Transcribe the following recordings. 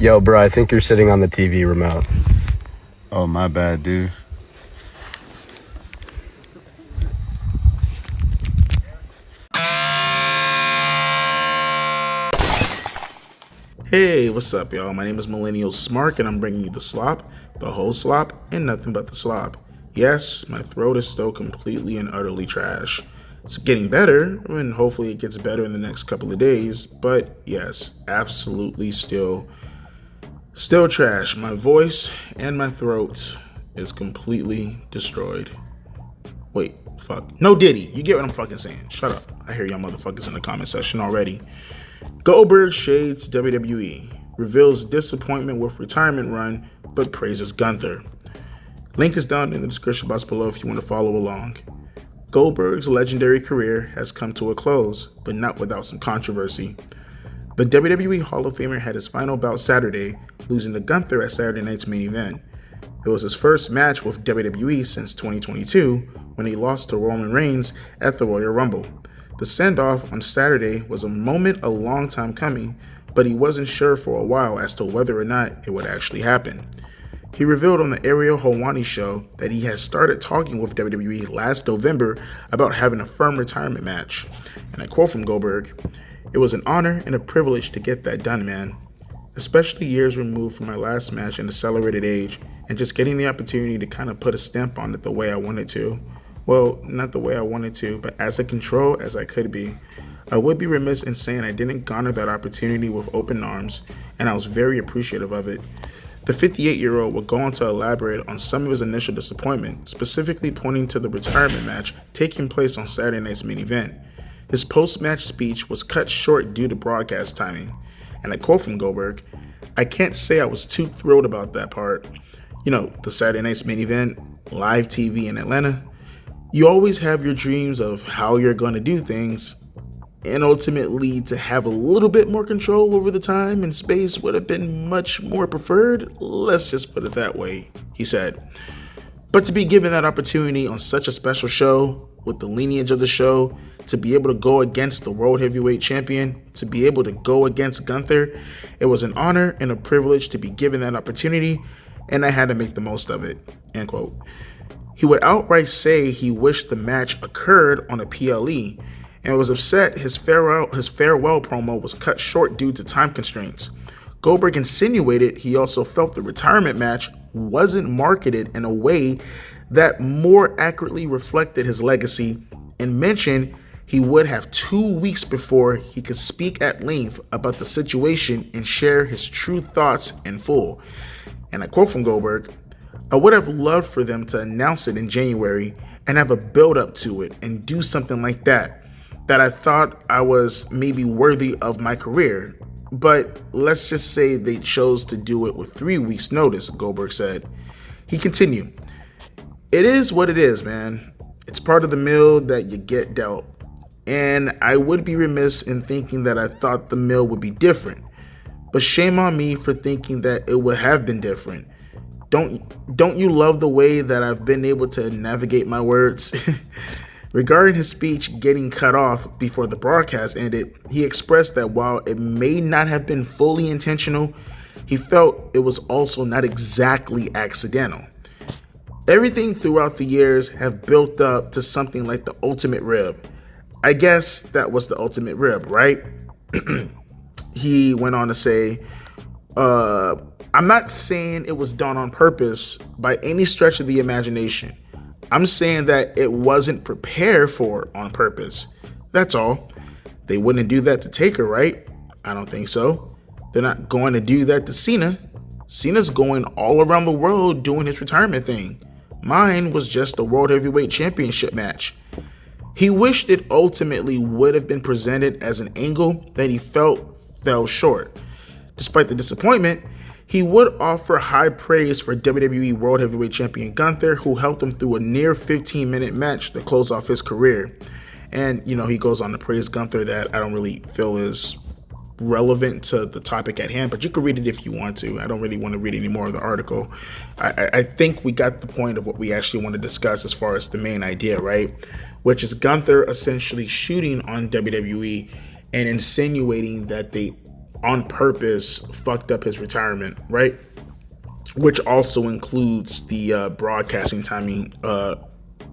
Yo, bro, I think you're sitting on the TV remote. Oh, my bad, dude. Hey, what's up, y'all? My name is Millennial Smark, and I'm bringing you the slop, the whole slop, and nothing but the slop. Yes, my throat is still completely and utterly trash. It's getting better, and hopefully it gets better in the next couple of days, but yes, absolutely still trash. My voice and my throat is completely destroyed. Wait, fuck. No Diddy, you get what I'm fucking saying. Shut up. I hear y'all motherfuckers in the comment section already. Goldberg shades WWE, reveals disappointment with retirement run, but praises Gunther. Link is down in the description box below if you want to follow along. Goldberg's legendary career has come to a close, but not without some controversy. The WWE Hall of Famer had his final bout Saturday, losing to Gunther at Saturday night's main event. It was his first match with WWE since 2022, when he lost to Roman Reigns at the Royal Rumble. The send-off on Saturday was a moment a long time coming, but he wasn't sure for a while as to whether or not it would actually happen. He revealed on the Ariel Helwani show that he had started talking with WWE last November about having a firm retirement match. And I quote from Goldberg, "It was an honor and a privilege to get that done, man. Especially years removed from my last match in accelerated age, and just getting the opportunity to kind of put a stamp on it the way I wanted to. Well, not the way I wanted to, but as in control as I could be. I would be remiss in saying I didn't garner that opportunity with open arms, and I was very appreciative of it." The 58-year-old would go on to elaborate on some of his initial disappointment, specifically pointing to the retirement match taking place on Saturday night's main event. His post-match speech was cut short due to broadcast timing. And I quote from Goldberg, "I can't say I was too thrilled about that part. You know, the Saturday night's main event, live TV in Atlanta. You always have your dreams of how you're going to do things, and ultimately to have a little bit more control over the time and space would have been much more preferred. Let's just put it that way," he said. But to be given that opportunity on such a special show, with the lineage of the show, to be able to go against the World Heavyweight Champion, to be able to go against Gunther, it was an honor and a privilege to be given that opportunity, and I had to make the most of it, end quote. He would outright say he wished the match occurred on a PLE, and was upset his farewell promo was cut short due to time constraints. Goldberg insinuated he also felt the retirement match wasn't marketed in a way that more accurately reflected his legacy, and mentioned he would have 2 weeks before he could speak at length about the situation and share his true thoughts in full. And I quote from Goldberg, "I would have loved for them to announce it in January and have a build up to it and do something like that I thought I was maybe worthy of my career. But let's just say they chose to do it with 3 weeks notice," Goldberg said. He continued, "It is what it is, man. It's part of the mill that you get dealt. And I would be remiss in thinking that I thought the mill would be different. But shame on me for thinking that it would have been different. Don't you love the way that I've been able to navigate my words?" Regarding his speech getting cut off before the broadcast ended, he expressed that while it may not have been fully intentional, he felt it was also not exactly accidental. "Everything throughout the years have built up to something like the ultimate rib. I guess that was the ultimate rib, right?" He went on to say, "I'm not saying it was done on purpose by any stretch of the imagination. I'm saying that it wasn't prepared for on purpose. That's all. They wouldn't do that to Taker, right? I don't think so. They're not going to do that to Cena. Cena's going all around the world doing his retirement thing. Mine was just a World Heavyweight Championship match." He wished it ultimately would have been presented as an angle that he felt fell short. Despite the disappointment, he would offer high praise for WWE World Heavyweight Champion Gunther, who helped him through a near 15-minute match to close off his career. And, he goes on to praise Gunther that I don't really feel is relevant to the topic at hand, but you can read it if you want to. I don't really want to read any more of the article. I think we got the point of what we actually want to discuss as far as the main idea, right? Which is Gunther essentially shooting on WWE and insinuating that they on purpose fucked up his retirement, right? Which also includes the broadcasting timing,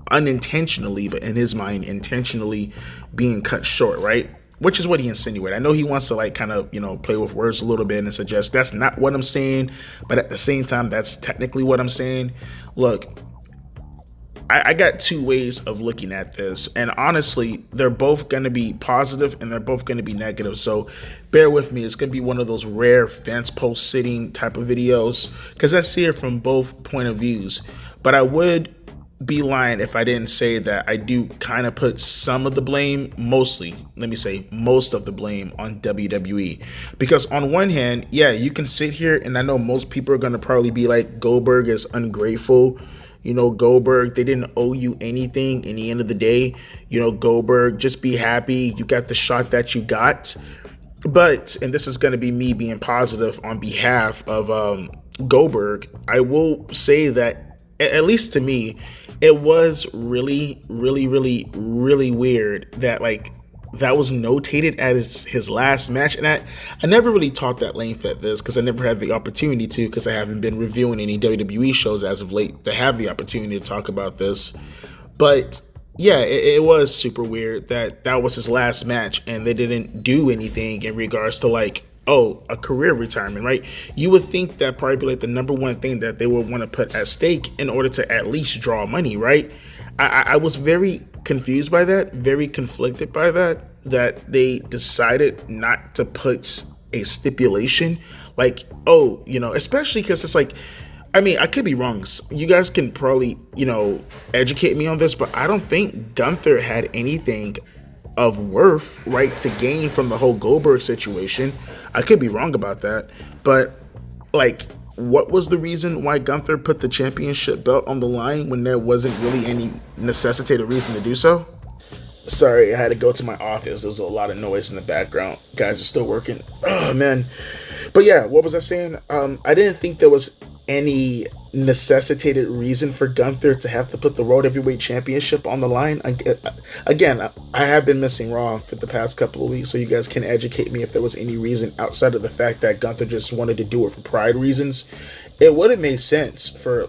unintentionally, but in his mind, intentionally being cut short, right? Which is what he insinuated. I know he wants to like kind of, play with words a little bit and suggest that's not what I'm saying, but at the same time, that's technically what I'm saying. Look, I got two ways of looking at this, and honestly, they're both going to be positive and they're both going to be negative. So bear with me. It's going to be one of those rare fence post sitting type of videos because I see it from both point of views. But I would be lying if I didn't say that I do kind of put some of the blame, mostly, let me say most of the blame, on WWE. Because on one hand, yeah, you can sit here and I know most people are going to probably be like, Goldberg is ungrateful. Goldberg, they didn't owe you anything in the end of the day. Goldberg, just be happy you got the shot that you got. But, and this is going to be me being positive on behalf of Goldberg, I will say that, at least to me, it was really, really, really, really weird that that was notated as his last match. And I never really talked that length at this because I never had the opportunity to, because I haven't been reviewing any WWE shows as of late to have the opportunity to talk about this. But yeah, it was super weird that was his last match and they didn't do anything in regards to a career retirement, right? You would think that probably be the number one thing that they would want to put at stake in order to at least draw money, right? I was very confused by that, very conflicted by that they decided not to put a stipulation especially because it's I could be wrong. You guys can probably, educate me on this, but I don't think Gunther had anything of worth, right, to gain from the whole Goldberg situation. I could be wrong about that, but what was the reason why Gunther put the championship belt on the line when there wasn't really any necessitated reason to do so? Sorry, I had to go to my office. There was a lot of noise in the background. Guys are still working. Oh, man. But yeah, what was I saying? I didn't think there was any necessitated reason for Gunther to have to put the World Heavyweight Championship on the line. Again, I have been missing Raw for the past couple of weeks, so you guys can educate me if there was any reason outside of the fact that Gunther just wanted to do it for pride reasons. It would have made sense for,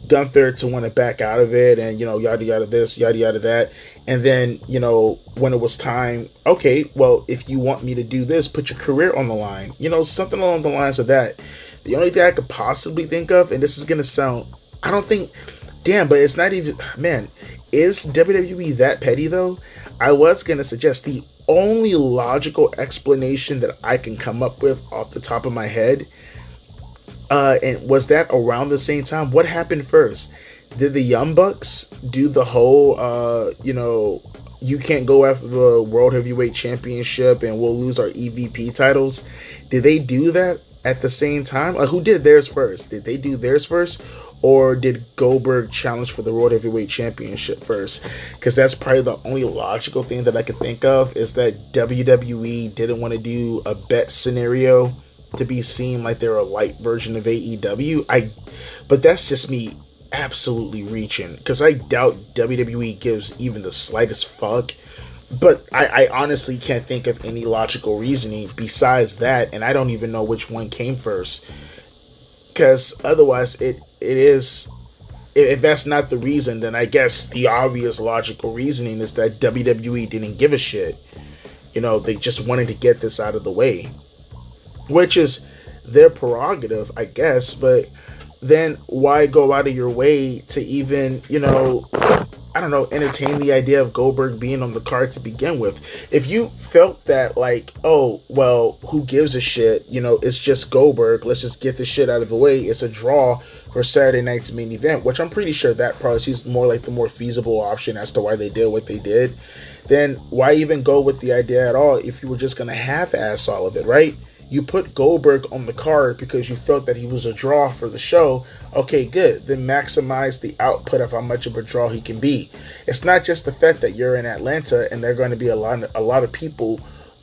Gunther to want to back out of it and, yada yada this, yada yada that. And then, when it was time, okay, well, if you want me to do this, put your career on the line. Something along the lines of that. The only thing I could possibly think of, and this is going to sound, but it's not even, man, is WWE that petty though? I was going to suggest the only logical explanation that I can come up with off the top of my head, and was that around the same time? What happened first? Did the Young Bucks do the whole, you can't go after the World Heavyweight Championship and we'll lose our EVP titles? Did they do that at the same time? Who did theirs first? Did they do theirs first? Or did Goldberg challenge for the World Heavyweight Championship first? Because that's probably the only logical thing that I could think of, is that WWE didn't want to do a bet scenario to be seen like they're a light version of AEW. But that's just me absolutely reaching, because I doubt WWE gives even the slightest fuck. But I honestly can't think of any logical reasoning besides that, and I don't even know which one came first. Because otherwise, it is, if that's not the reason, then I guess the obvious logical reasoning is that WWE didn't give a shit. They just wanted to get this out of the way, which is their prerogative, I guess. But then why go out of your way to even, entertain the idea of Goldberg being on the card to begin with? If you felt that who gives a shit, it's just Goldberg, let's just get this shit out of the way, it's a draw for Saturday night's main event, which I'm pretty sure that probably seems more like the more feasible option as to why they did what they did, then why even go with the idea at all if you were just going to half-ass all of it, right? You put Goldberg on the card because you felt that he was a draw for the show. Okay, good. Then maximize the output of how much of a draw he can be. It's not just the fact that you're in Atlanta and there are going to be a lot of people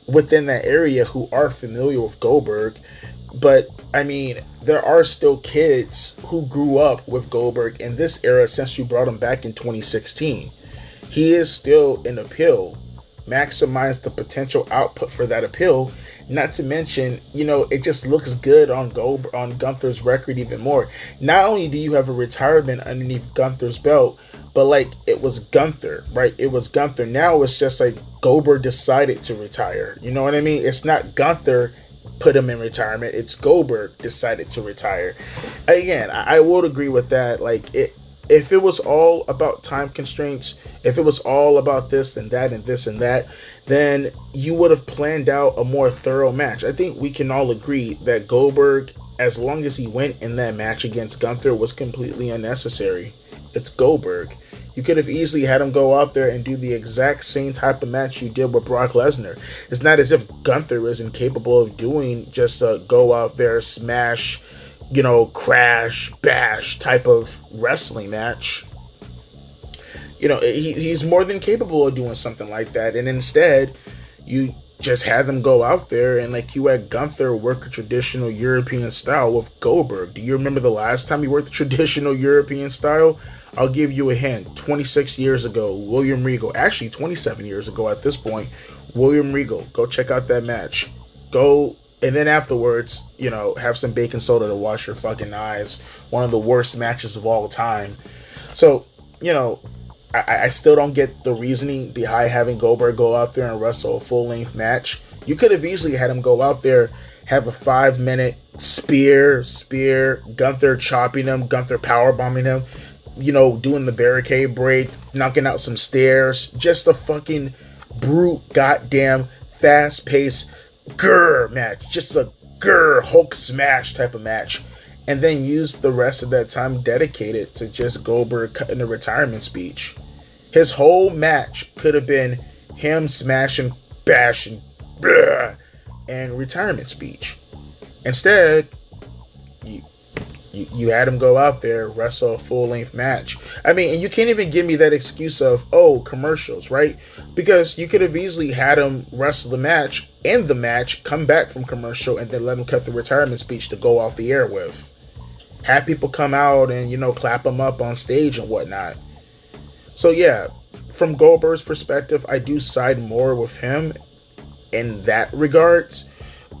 within that area who are familiar with Goldberg. But, there are still kids who grew up with Goldberg in this era since you brought him back in 2016. He is still an appeal maximize the potential output for that appeal. Not to mention, it just looks good on Gunther's record even more. Not only do you have a retirement underneath Gunther's belt, but like it was Gunther, right? It was Gunther. Now it's just like Goldberg decided to retire. You know what I mean? It's not Gunther put him in retirement. It's Goldberg decided to retire. Again, I would agree with that. Like if it was all about time constraints, if it was all about this and that and this and that, then you would have planned out a more thorough match. I think we can all agree that Goldberg, as long as he went in that match against Gunther, was completely unnecessary. It's Goldberg. You could have easily had him go out there and do the exact same type of match you did with Brock Lesnar. It's not as if Gunther isn't capable of doing just a go out there, smash, crash, bash type of wrestling match. He's more than capable of doing something like that. And instead, you just had them go out there and like you had Gunther work a traditional European style with Goldberg. Do you remember the last time he worked the traditional European style? I'll give you a hint. 26 years ago, William Regal. Actually, 27 years ago at this point, William Regal. Go check out that match. Go, and then afterwards, have some baking soda to wash your fucking eyes. One of the worst matches of all time. So, I still don't get the reasoning behind having Goldberg go out there and wrestle a full-length match. You could have easily had him go out there, have a 5-minute spear, Gunther chopping him, Gunther powerbombing him, doing the barricade break, knocking out some stairs. Just a fucking brute, goddamn, fast-paced, match. Just a Hulk smash type of match. And then use the rest of that time dedicated to just Goldberg cutting a retirement speech. His whole match could have been him smashing, bashing, and retirement speech. Instead, you had him go out there, wrestle a full-length match. I mean, and you can't even give me that excuse of, commercials, right? Because you could have easily had him wrestle the match, end the match, come back from commercial, and then let him cut the retirement speech to go off the air with. Have people come out and, clap him up on stage and whatnot. So, yeah, from Goldberg's perspective, I do side more with him in that regards.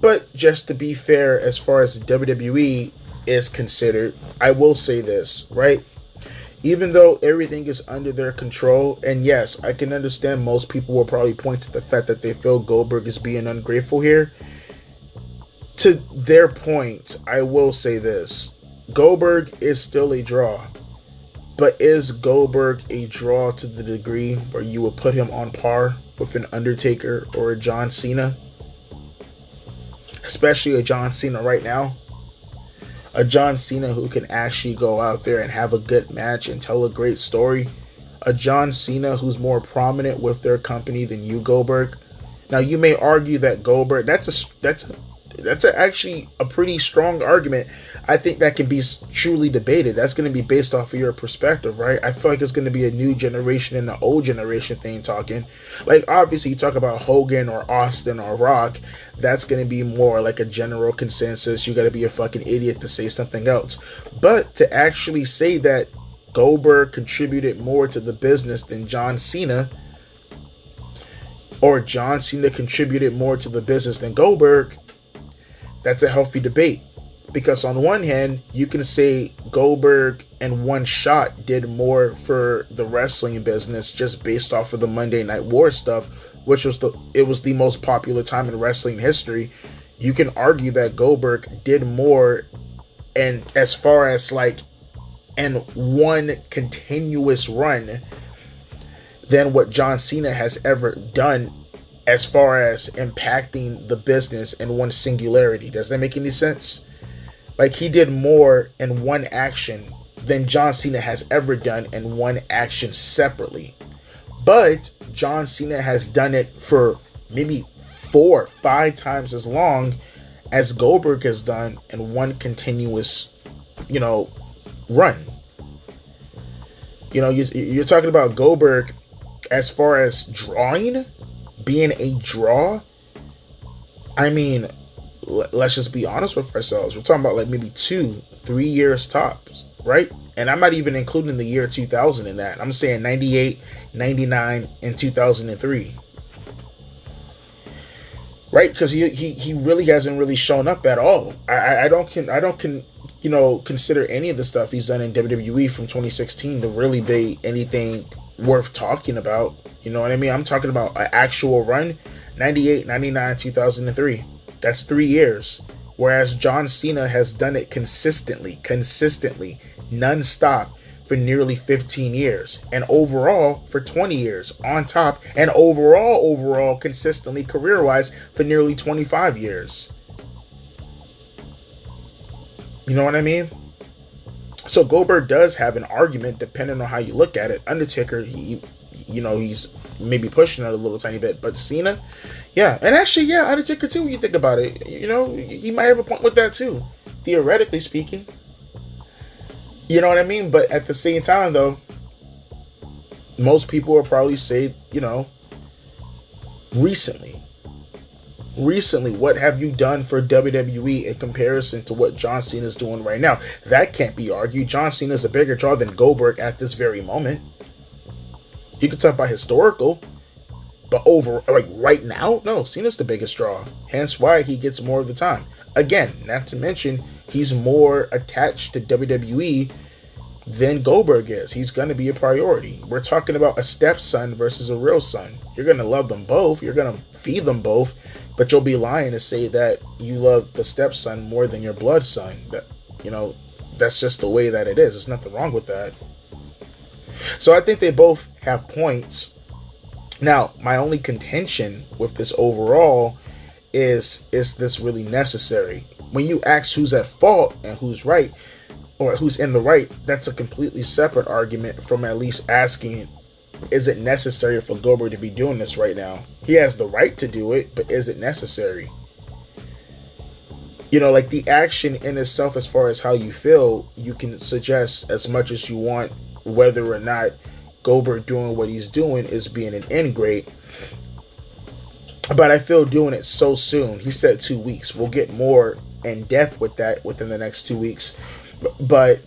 But just to be fair, as far as WWE is considered, I will say this, right? Even though everything is under their control, and yes, I can understand most people will probably point to the fact that they feel Goldberg is being ungrateful here. To their point, I will say this. Goldberg is still a draw. But is Goldberg a draw to the degree where you would put him on par with an Undertaker or a John Cena? Especially a John Cena right now. A John Cena who can actually go out there and have a good match and tell a great story. A John Cena who's more prominent with their company than you, Goldberg. Now, you may argue that Goldberg, that's actually a pretty strong argument. I think that can be truly debated. That's going to be based off of your perspective, right? I feel like it's going to be a new generation and an old generation thing talking. Like, obviously, you talk about Hogan or Austin or Rock. That's going to be more like a general consensus. You got to be a fucking idiot to say something else. But to actually say that Goldberg contributed more to the business than John Cena, or John Cena contributed more to the business than Goldberg, that's a healthy debate. Because on one hand, you can say Goldberg in one shot did more for the wrestling business just based off of the Monday Night War stuff, which was the most popular time in wrestling history. You can argue that Goldberg did more, and as far as like in one continuous run, than what John Cena has ever done as far as impacting the business in one singularity. Does that make any sense? Like, he did more in one action than John Cena has ever done in one action separately. But John Cena has done it for maybe 4 or 5 times as long as Goldberg has done in one continuous, run. You're talking about Goldberg as far as drawing, being a draw. I mean, let's just be honest with ourselves. We're talking about like maybe 2-3 years tops, right? And I'm not even including the year 2000 in that. I'm saying 98, 99, and 2003. right? Because he really hasn't really shown up at all. I don't consider any of the stuff he's done in WWE from 2016 to really be anything worth talking about. You know what I mean? I'm talking about an actual run, 98, 99, 2003. That's 3 years. Whereas John Cena has done it consistently, non-stop for nearly 15 years. And overall for 20 years on top. And overall, consistently career-wise for nearly 25 years. You know what I mean? So Goldberg does have an argument depending on how you look at it. Undertaker, he's maybe pushing it a little tiny bit. But Cena, yeah. And actually, yeah, Undertaker too, when you think about it. He might have a point with that too, theoretically speaking. You know what I mean? But at the same time, though, most people will probably say, recently, what have you done for WWE in comparison to what John Cena is doing right now? That can't be argued. John Cena is a bigger draw than Goldberg at this very moment. You could talk about historical, but right now, no, Cena's the biggest draw. Hence why he gets more of the time. Again, not to mention, he's more attached to WWE than Goldberg is. He's going to be a priority. We're talking about a stepson versus a real son. You're going to love them both. You're going to feed them both. But you'll be lying to say that you love the stepson more than your blood son. That's just the way that it is. There's nothing wrong with that. So I think they both have points. Now, my only contention with this overall is this really necessary? When you ask who's at fault and who's right, or who's in the right, that's a completely separate argument from at least asking, is it necessary for Goldberg to be doing this right now? He has the right to do it, but is it necessary? Like the action in itself, as far as how you feel, you can suggest as much as you want whether or not Goldberg doing what he's doing is being an ingrate. But I feel doing it so soon. He said 2 weeks. We'll get more in depth with that within the next 2 weeks. But,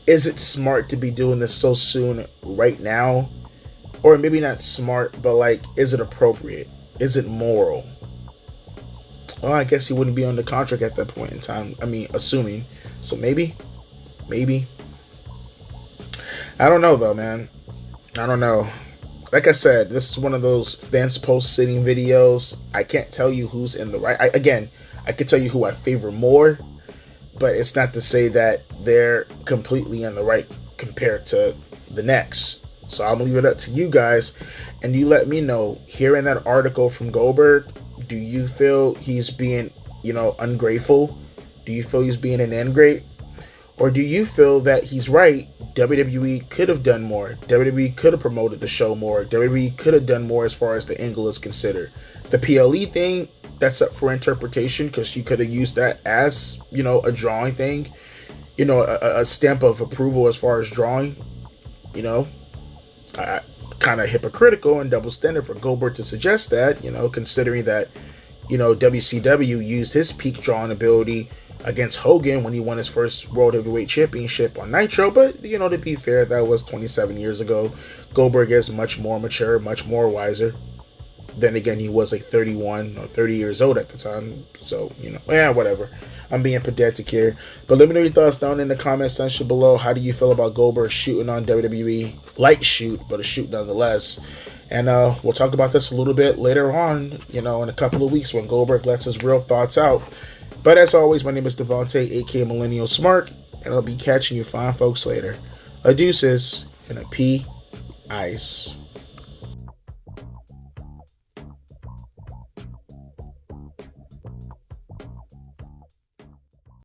is it smart to be doing this so soon right now? Or maybe not smart, but is it appropriate? Is it moral? Well, I guess he wouldn't be on the contract at that point in time. I mean, assuming. So maybe. I don't know though, man. I don't know. Like I said, this is one of those fence post sitting videos. I can't tell you who's in the right. I could tell you who I favor more, but it's not to say that they're completely in the right compared to the next. So I'm gonna leave it up to you guys, and you let me know here in that article from Goldberg. Do you feel he's being, ungrateful? Do you feel he's being an ingrate? Or do you feel that he's right? WWE could have done more. WWE could have promoted the show more. WWE could have done more as far as the angle is considered. The PLE thing, that's up for interpretation because you could have used that as, a drawing thing. A stamp of approval as far as drawing. Kind of hypocritical and double standard for Goldberg to suggest that, considering that, WCW used his peak drawing ability against Hogan when he won his first World Heavyweight Championship on Nitro. But, to be fair, that was 27 years ago. Goldberg is much more mature, much more wiser. Then again, he was 31 or 30 years old at the time. So, whatever. I'm being pedantic here. But let me know your thoughts down in the comment section below. How do you feel about Goldberg shooting on WWE? Light shoot, but a shoot nonetheless. And we'll talk about this a little bit later on, in a couple of weeks when Goldberg lets his real thoughts out. But as always, my name is Devontae, aka Millennial Smart, and I'll be catching you fine folks later. A deuces and a P. Ice.